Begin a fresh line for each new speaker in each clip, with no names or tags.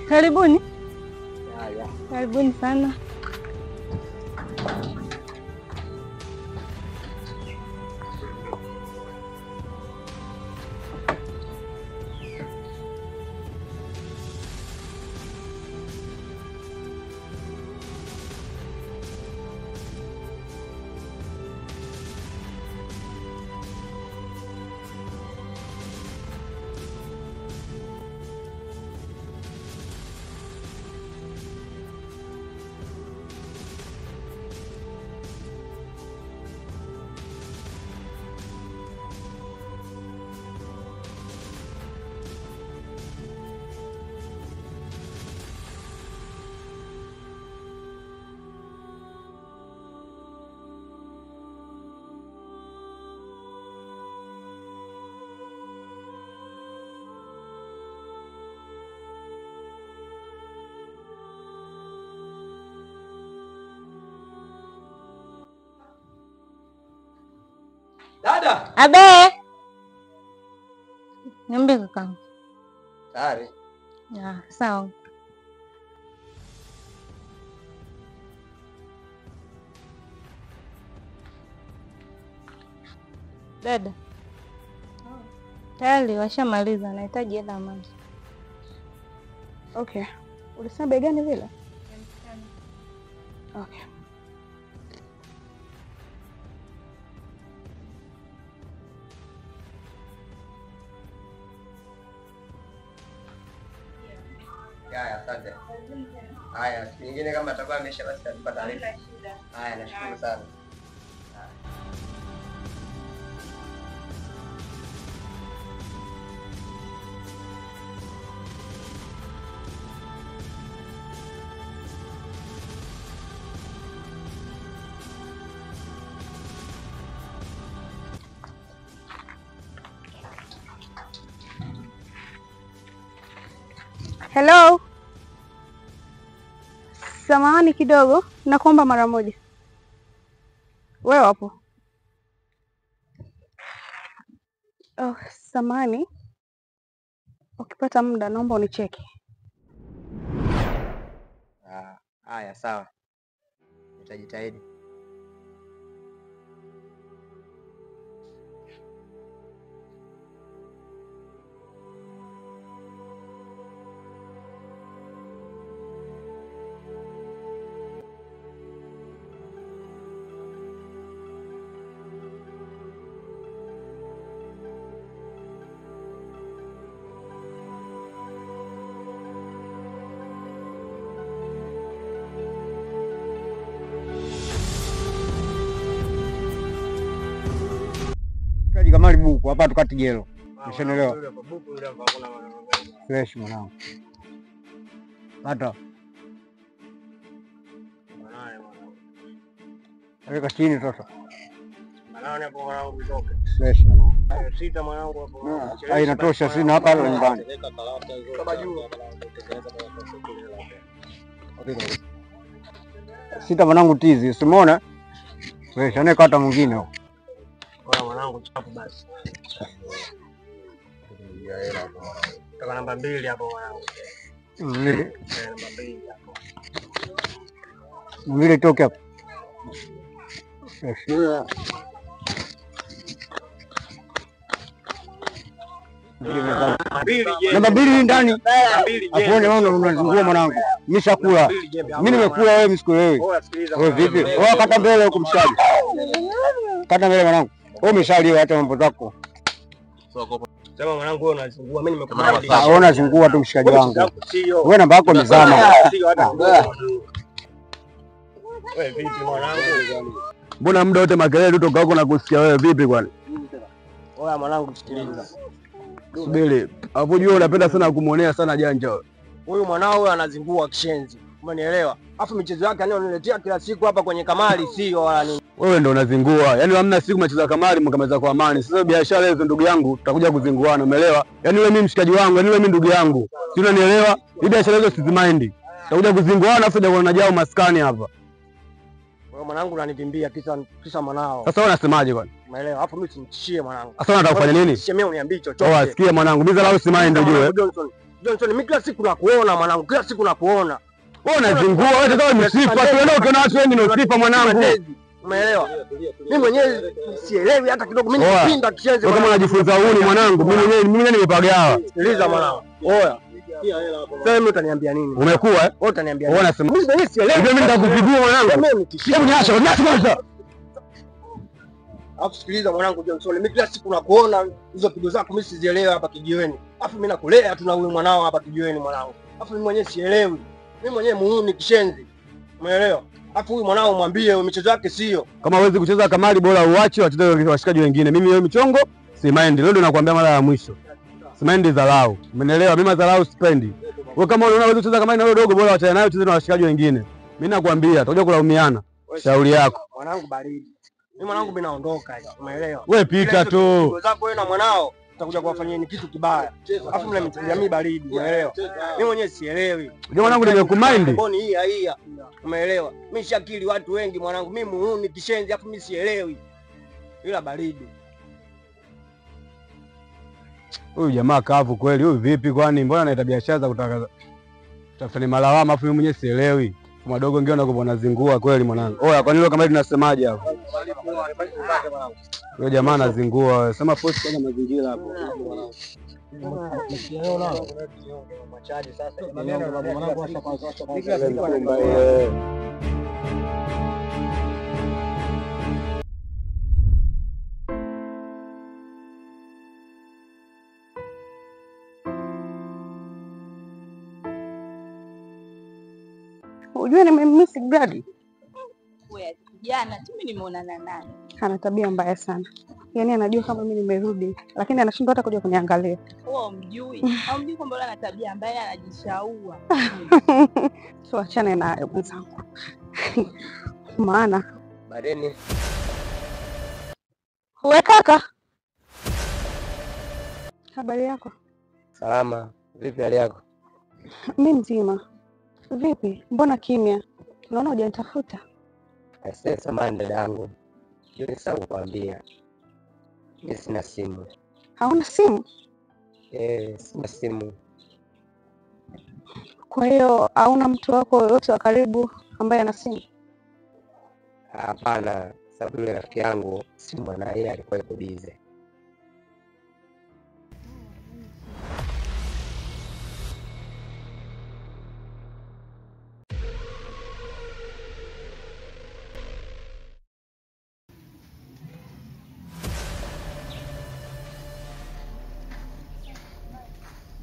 Karibuni.
Haya.
Karibuni sana.
Dada.
Abe. Niambie kaka.
Tayari.
Ya, sawa. Dada. Tayari washamaliza, nahitaji hela maji.
Okay. Ulisema bei gani vile? Okay.
Haya, asante. Haya, siku nyingine kama atakuwa amesha basi atatupa taarifa. Haya, nashukuru sana.
Hello. Samahani kidogo, nakuomba mara moja. Wewe hapo. Oh, samahani. Ukipata muda naomba unicheki.
Haya, sawa. Nitajitahidi.
Kamali buku hapa tukati jelo. Umeshaelewa? Fresh mwanangu. Hata. Weka chini sasa.
Mwanangu hapo mwanangu utoke.
Fresh mwanangu.
Sita mwanangu hapo.
Ah, inatosha sina hapa nyumbani.
Kama juu.
Sita mwanangu tizi, usimuona? Fresh, anekata mwingine huko.
Bora mwanangu chapu basi. Ya hela hapo. Toka namba 2 hapo mwanangu.
Mwingine.
Namba 2 hapo.
Mwingine toke hapo. Fresh. Namba 2 ndani. Afone wao unazungua mwanangu. Nimeshakula. Mimi nimekula wewe msikuelewi. Wewe vipi? Wewe kata mbele huko mshali. Kata mbele mwanangu. Wewe umeshaliwa hata mambo zako.
Sema mwanangu wewe unazungua, mimi nimekubali.
Wewe unazungua tu mshikaji wangu. Wewe namba yako mizama.
Wewe vipi mwanangu?
Mbona muda wote makelele kutoka huko na kusikia wewe vipi kwani?
Oya mwanangu sikiliza.
Subiri. Hapo jua unapenda sana kumuonea sana janja wewe.
Huyu mwanao wewe anazingua kishenzi. Umenielewa? Afu michezo yake anayoniletea kila siku hapa kwenye kamari sio wala nini.
Wewe ndo unazingua. Yaani hamna siku mnacheza kamari mkameza kwa amani. Sasa biashara hizo ndugu yangu tutakuja kuzinguana, umeelewa? Yaani wewe mimi mshikaji wangu, yaani wewe mimi ndugu yangu. Si unanielewa? Hii biashara hizo sizimind. Tutakuja kuzinguana afu ndio unajao maskani hapa.
Wewe mwanangu unanivimbia kisa mwanao.
Sasa wewe unasemaje kwani?
Umeelewa? Hapo mimi simtishie mwanangu.
Sasa unataka kufanya nini?
Shemea uniambie chochote.
Oh, asikie mwanangu. Mimi zalao simaindi ujue.
Johnson, mimi kila siku nakuona mwanangu, kila siku nakuona.
Wewe unazingua, wewe tazama msifa, tuondoke na watu wengi na usifa mwanangu.
Umeelewa? Mimi mwenyewe sielewi hata kidogo, mimi nipinda kishenzi.
Kama unajifunza huni mwanangu, mimi mwenyewe nimepagawa.
Sikiliza mwanangu. Oya. Sasa mimi utaniambia nini?
Umekuwa
wewe utaniambia nini?
Wewe unasema
mimi mwenyewe sielewi.
Mimi nitakupigua mwanangu. Hebu niache, niache kwanza.
Alafu sikiliza mwanangu Johnson, mimi kila siku nakuona hizo pigo zako mimi sizielewi hapa kijiweni. Alafu mimi nakulea tu na huyu mwanao hapa kijiweni mwanangu. Alafu mimi mwenyewe sielewi. Mimi mwenyewe muuni kishenzi. Umeelewa? Alafu huyu mwanao mwambie michezo yake sio.
Kama huwezi kucheza kamari bora uache wacheze washikaji wengine. Mimi hiyo michongo si mind. Leo ndo nakwambia mara ya mwisho. Si mind dharau. Umeelewa? Mimi dharau sipendi. Wewe kama unaona huwezi kucheza kamari na wewe dogo bora wachane nayo cheze na washikaji wengine. Mimi nakwambia tutakuja kulaumiana. Shauri yako.
Mwanangu baridi. Mimi mwanangu mimi naondoka hivi. Umeelewa?
Wewe pita tu.
Pigo zako wewe na mwanao utakuja kuwafanyia kitu kibaya. Alafu mnamtilia mimi baridi. Umeelewa? Mimi mwenyewe sielewi.
Ndio mwanangu nimekumind.
Mboni hii. Umeelewa? Mimi shakili watu wengi mwanangu, mimi muuni kishenzi afu mimi sielewi. Ila baridi.
Huyu jamaa kavu kweli, huyu vipi kwani? Mbona anaita biashara za kutaka tafuta malawama afu mimi mwenyewe sielewi. Madogo ngine nakupona zingua kweli mwanangu. Oya, kwa nini kama tunasemaje hapo? Huyo jamaa anazingua. Sema post kwanza mazingira hapo.
Unajua nimemiss Grady.
Wewe jana tu mimi nimeonana naye.
Ana tabia mbaya sana. Yaani anajua kama mimi nimerudi, lakini anashindwa hata kuja kuniangalia.
Wewe umjui? Au mjui kwamba yule ana tabia mbaya, anajishaua.
Tuachane naye mwenzangu. Maana
Badeni.
wewe kaka. Habari yako?
Salama. Vipi hali yako?
Mimi mzima. Vipi? Mbona kimya? Unaona hujanitafuta?
Asante samahani dada yangu. Nilisahau kukwambia. Mimi sina simu.
Hauna simu?
Sina simu.
Kwa hiyo hauna mtu wako yote wa karibu ambaye ana simu?
Hapana, sababu yule rafiki yangu simu na yeye alikuwa yuko busy.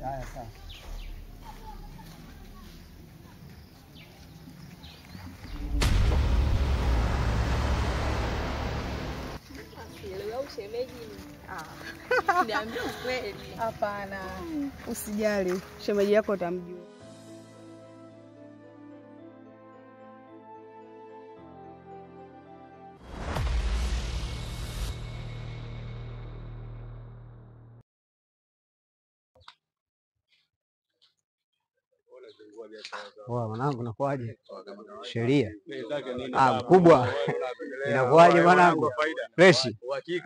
Haya sawa.
Niambie ukweli.
Hapana. Usijali. Shemeji yako utamjua.
Poa mwanangu, nakuaje? Sheria mkubwa inakuaje mwanangu? Fresh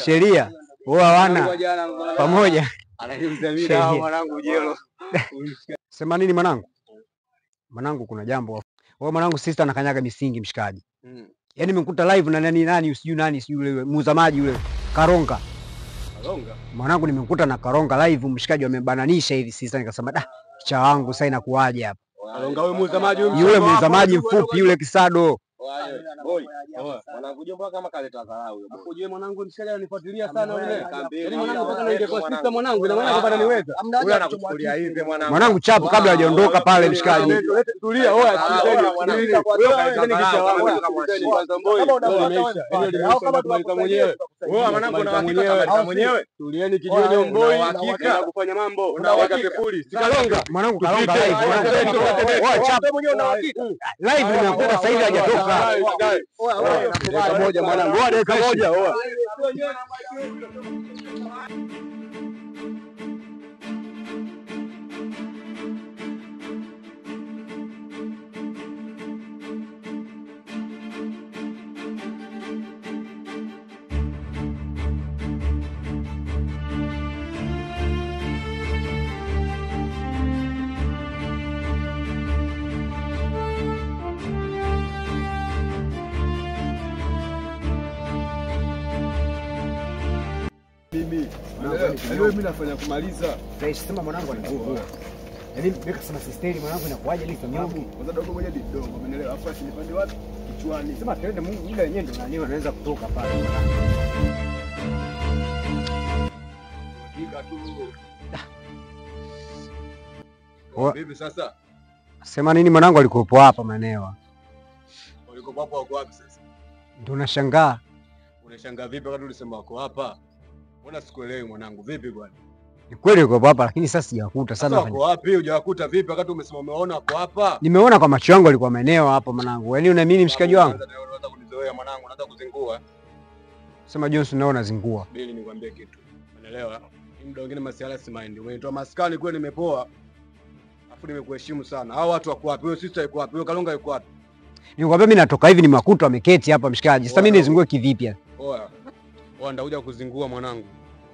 sheria wana pamoja
mwanangu jelo. Sema nini mwanangu? Mwanangu kuna jambo. Wewe mwanangu sister anakanyaga misingi mshikaji. Yaani nimekuta live na nani usijui nani sijui yule muuza maji yule Karonga. Karonga? Mwanangu nimekuta na Karonga live mshikaji wamebananisha hivi sister, nikasema kicha wangu sasa inakuaje hapa? Karonga wewe muuza maji yule muuza maji mfupi yule kisado. Boy, mwanangu jomba kama kaleta dharau yule. Hapo je mwanangu mshikaji ananifuatilia sana yule. Yaani mwanangu mpaka naingia kwa sister mwanangu ina maana kwamba ananiweza. Yule anakuchukulia hivi mwanangu. Mwanangu chapu kabla hajaondoka pale mshikaji. Tulia, oya sikilizeni. Wewe ni kisha wangu kwanza boy. Imeisha. Hiyo kama tumaliza mwenyewe. Wewe mwanangu na hakika mwenyewe. Tulieni kijioni boy. Hakika kufanya mambo. Unaweka kifuli. Sikalonga. Mwanangu Kalonga live. Oya chapu mwenyewe una hakika. Live nimekuta sasa hivi hajatoka. Dakika moja mwanangu. Dakika moja. Wewe mimi nafanya kumaliza.
Fresh sema mwanangu anazingua. Yaani mimi kasema sisteri mwanangu inakuaje lisa mnyongo.
Kwanza dogo moja dogo, umeelewa? Afu asinipande wapi? Kichwani.
Sema twende muda wenyewe ndo nani anaweza kutoka pale.
Hakika tu. Vipi sasa?
Sema nini mwanangu alikuwepo hapa maeneo.
Walikuwa hapo wako wapi sasa?
Ndio nashangaa.
Unashangaa vipi wakati ulisema wako hapa? Mbona sikuelewi mwanangu, vipi bwana?
Ni kweli yuko hapa lakini sasa sijakuta sana.
Sasa wako wapi? Hujawakuta vipi wakati umesema umeona wako hapa?
Nimeona kwa macho yangu alikuwa maeneo hapa mwanangu. Yaani unaamini mshikaji wangu?
Unataka kunizoea mwanangu, unataka kuzingua.
Sema Johnson nao unazingua.
Bili nikwambie kitu. Unaelewa? Muda mwingine masiala si mind. Umenitoa maskani kweli nimepoa. Afu nimekuheshimu sana. Hao watu wako wapi? Wewe sister yuko wapi? Wewe Kalonga yuko wapi?
Nikwambia mimi natoka hivi nimewakuta wameketi hapa mshikaji. Sasa mimi nizingue kivipi?
Oya. Oya ndakuja kuzingua mwanangu.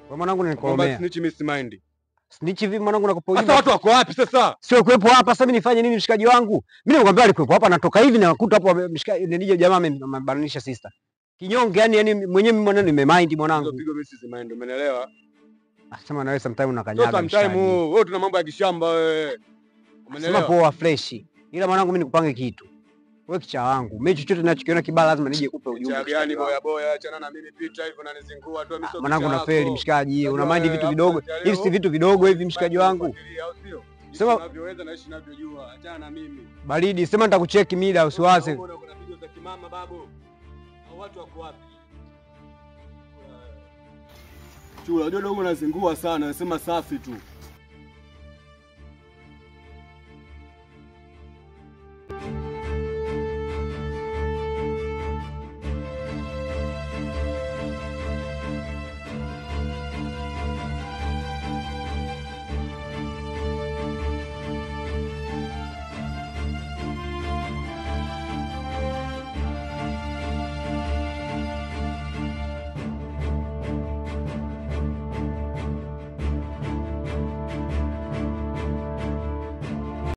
Kwa mwanangu nilikolomea.
Snitch miss mind.
Snitch hivi mwanangu nakupa ujumbe.
Sasa watu wako wapi sasa?
Sio kuepo hapa sasa mimi nifanye nini mshikaji wangu? Mimi nikwambia alikuepo hapa natoka hivi na nakuta hapo mshikaji nije jamaa amebananisha sister. Kinyonge yani mwenyewe mimi mwanangu nimemind mwanangu.
Pigo mimi si mind, umeelewa?
Sema na wewe sometime unakanyaga.
Sometime wewe tuna mambo ya kishamba wewe.
Umeelewa? Sema poa fresh. Ila mwanangu mimi nikupange kitu. Wewe kicha wangu. Mimi chochote ninachokiona kibaya lazima nije kupe ujumbe.
Kicha gani boya achana na mimi pita hivyo na nizingua tu mimi sio.
Mwanangu unafeli mshikaji. Una mind vitu vidogo. Hivi si vitu vidogo hivi mshikaji wangu.
Sema unavyoweza na ishi ninavyojua. Achana na mimi.
Baridi, sema nitakucheki mida usiwaze.
Kuna video za kimama babu. Hao watu wako wapi? Chula, unajua dogo unazingua sana, nasema safi tu.